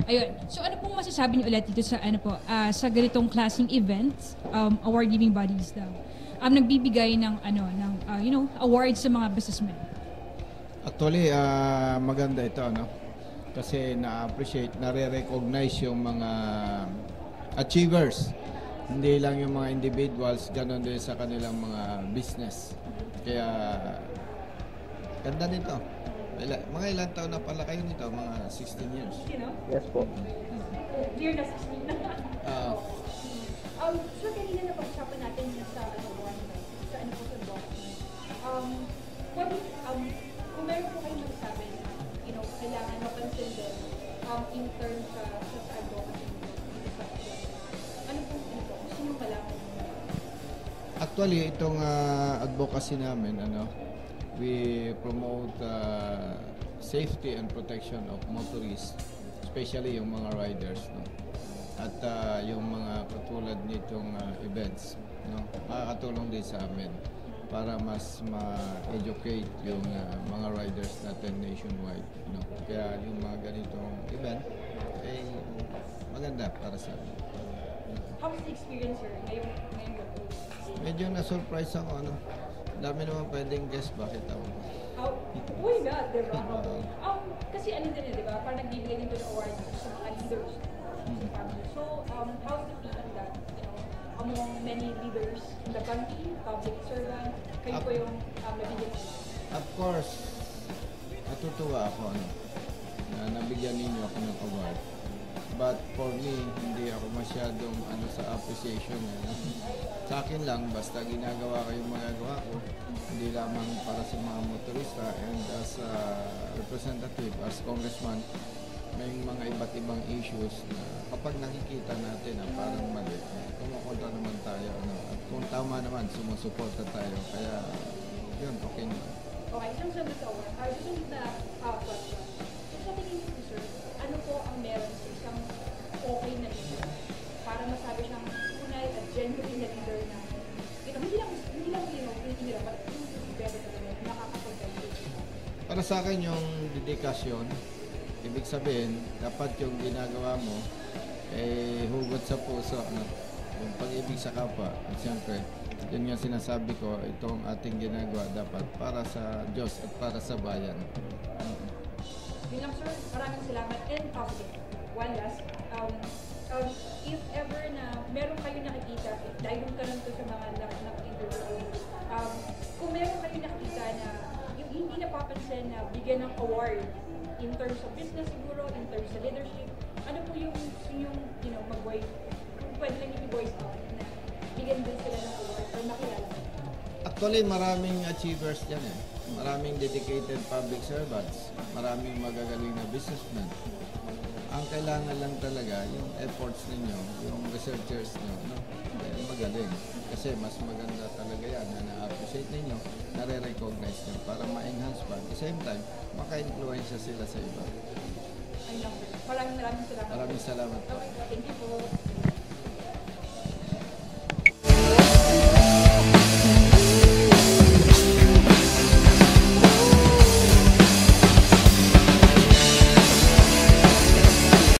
Ayun. So ano pong masasabi niyo ulit dito sa ano po, sa ganitong klaseng events, award giving bodies daw. Nagbibigay ng ano ng awards sa mga businessmen. Actually, maganda ito, no? Kasi na-appreciate, nare-recognize yung mga achievers. Hindi lang yung mga individuals, ganun din sa kanilang mga business. Kaya, ganda nito. Mga ilang taon na pala kayo nito? Mga 16 years. Yes po. Clear na 16 na. Ah, So kanina na pag-usapan natin sa one, sa ano po sa box. Kung meron po kayong magsabi na, kailangan mapansin din in terms sa advocacy dito sa ano po gusto nyo malaman? actually, itong advocacy namin, we promote safety and protection of motorists, especially yung mga riders, no? At yung mga katulad nitong events, no? Makakatulong din sa amin para mas ma-educate yung mga riders natin nationwide, no? Kaya yung mga ganitong event ay maganda para sa amin. How's the experience sir ngayong gabi? Medyo na-surprise ako, dami naman pwedeng guess, bakit ako? Uy nga, diba? Kasi ano din diba? Parang nagbibigay din ito ng award sa mga leaders sa family. So, how's the feeling that, among many leaders in the country, public servants, kayo po yung nabigyan nila? Of course, natutuwa ako na nabigyan ninyo ako ng award. But for me, hindi ako masyadong sa appreciation. Sa akin lang, basta ginagawa ko yung magagawa ko, hindi lamang para sa mga motorista, and as a representative, as congressman, may mga iba't ibang issues na kapag nakikita natin na parang mali, kumukontra naman tayo. At kung tama naman, sumusuporta tayo. Kaya, yun, okay na. Okay, isang sagot sa award. Susunod na question. So, sa tingin niyo, sir, ano po ang meron sa isang okay na leader para masabi siyang tunay at genuine na leader na hindi lang pinitira, but yung better talaga, nakakapag-guide. Para sa akin yung dedikasyon, ibig sabihin, dapat yung ginagawa mo hugot sa puso, yung pag-ibig sa kapwa. At siyempre, yun nga sinasabi ko, itong ating ginagawa dapat para sa Diyos at para sa bayan. Yun lang sir, maraming salamat and positive. One last, if ever na meron kayo nakikita, dahil ka lang to sa mga naka-interview, kung meron kayo nakikita na yung hindi napapansin na bigyan ng award in terms of business siguro, in terms of leadership, ano po yung mag-voice, kung pwede lang yung voice out na bigyan din sila ng award or makilala. Actually, maraming achievers dyan Maraming dedicated public servants, maraming magagaling na businessmen. Ang kailangan lang talaga, yung efforts ninyo, yung researchers nyo, magaling. Kasi mas maganda talaga yan na na-appreciate ninyo, nare-recognize nyo para ma-enhance pa. At the same time, maka-influensya sila sa iba. Ayun lang sir. Maraming salamat. Maraming salamat po. Okay, thank you po.